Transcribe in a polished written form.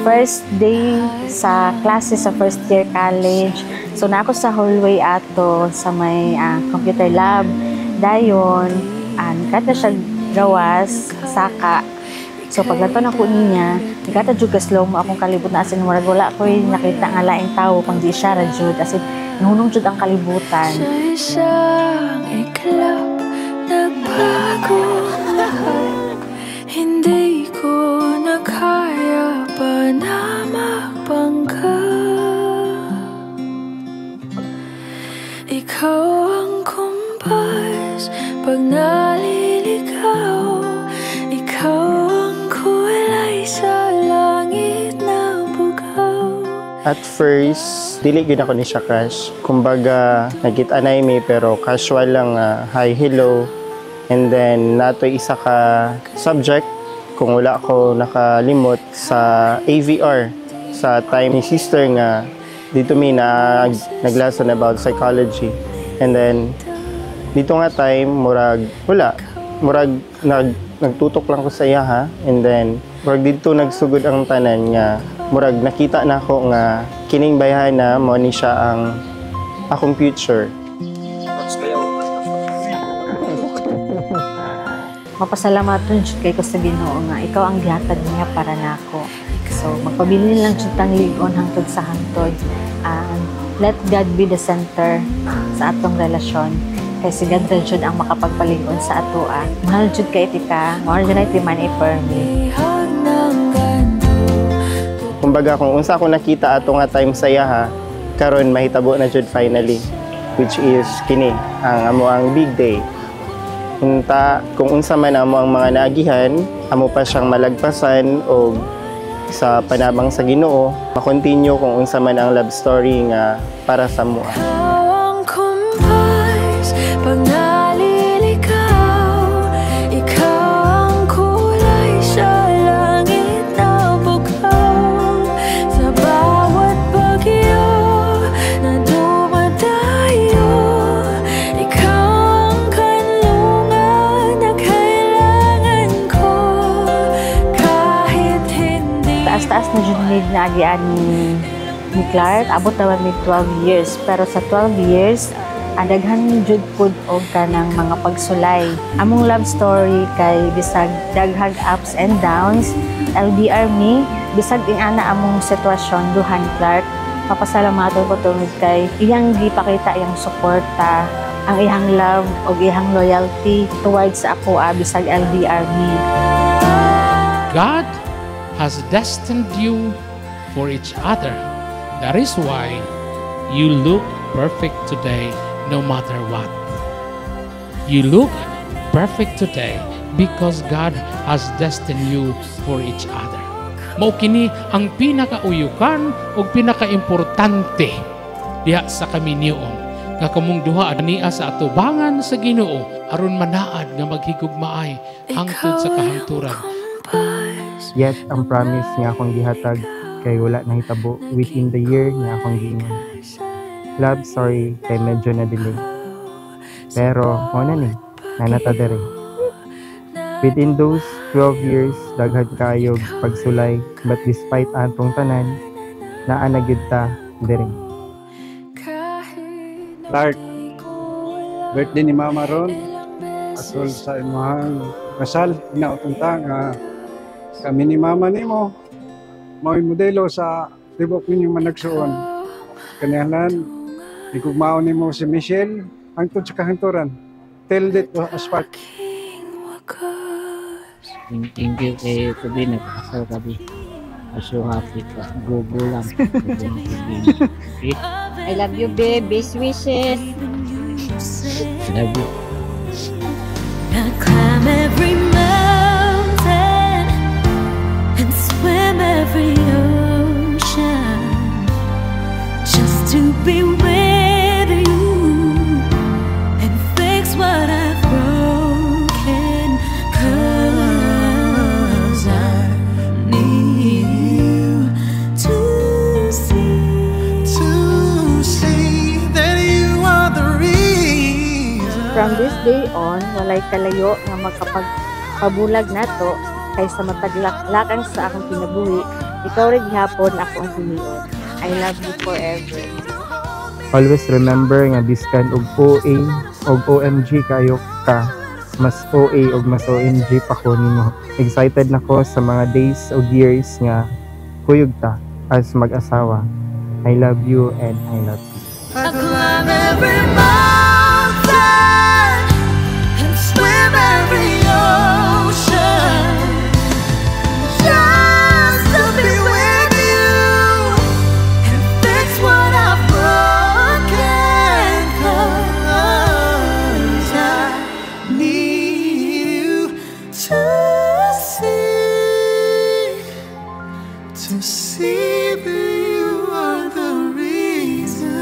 first day sa klase sa first year college. So na ako sa hallway ato sa may computer lab. Dayon, kata siya gawas, saka. So paglato na ko niya, kata jud ka slow mo akong kalibot na asin murag wala ko nakita nga laing tao pang di siya ra jud asin nahunong jud ang kalibutan. Nagbago lahat, hindi ko na kaya pa na magpangka. Ikaw ang kumpas pag naliligaw, ikaw ang kulay sa langit na bugaw. At first, dili gyud ako ni siya crush. Kumbaga, nagkita-anay mi pero casual lang hi, hello. And then, nato isa ka subject, kung wala ako nakalimot, sa AVR. Sa time ni sister nga, dito mi naglason about psychology. And then, dito nga time, murag, wala. Murag, nagtutok lang ko sa iya ha. And then, murag dito nagsugod ang tanan nga, murag nakita na ako nga, kining bayhan na mo ni siya ang akong future. Mapasalamat jud kay ko sa Ginoo nga ikaw ang gihatag niya para nako. So magpabilin lang jud tang lig-on hangtod sa hangtod. Let God be the center sa atong relasyon. Kay si God ra jud ang makapagpalig-on sa atoa. Mahal jud kay tika, mahal jud ti man for me. Kumbaga kung unsa ako nakita ato nga time sa iya ha, karon mahitabo na jud finally, which is kini ang amo ang big day. Unta, kung unsa man amo ang mga naagihan, amo pa siyang malagpasan o sa panabang sa Ginoo, makontinue kung unsa man ang love story nga para sa mua. Taas na jud na agian ni Clark, abot naman may 12 years. Pero sa 12 years, daghan jud pud og kanang mga pagsulay. Among love story kay bisag daghang ups and downs, LDR me, bisag ing ana among sitwasyon duhan Clark. Papasalamaton ko tungod kay iyang gipakita iyang suporta, ang iyang love og iyang loyalty towards ako bisag LDR me. God has destined you for each other. That is why you look perfect today no matter what. You look perfect today because God has destined you for each other. Mao kini ang pinakauyukan o pinakaimportante diha sa kaminion nga kamong duha ania sa atubangan sa Ginoo aron manaad nga maghigugmaay hangtod sa kahangturan. Yet, ang promise nga akong gihatag kay wala nang hitabo within the year nga akong giingon. Love story kay medyo na delay. Pero, na ni, nanata dere. Within those 12 years, daghan kayo pagsulay, but despite atong tanan, naanagid ta dere. Clark, birthday ni Mama Ron, asol sa imahang kasal, inautong nga kami ni Mama nimo, mao'y modelo sa tibok ninyong managsuon. Kanihalan, ikugmao nimo si Michelle, hangtod sa kahangturan. Tell that to us part. Thank you kay Kubi, nagkakasal kami. I'm so happy ka. Go lang. I love you, babe. Best wishes. Love you. I climb every mountain and swim every ocean just to be with you and fix what I've broken, 'cause I need you to see that you are the reason. From this day on, walay kalayo nga magkapagpabulag nato kaysa mataglaklakan sa akong kinabuhi ikaw rin gihapon ako ang siniod. I love you forever. Always remember nga biskan og OA og OMG kayo ka, mas OA og mas OMG pa ko nimo. Excited na ko sa mga days o years nga kuyog ta as mag-asawa. I love you and I love you. I climb every mountain and swim every ocean just to be with you and fix what I've broken. 'Cause I need you to see that you are the reason.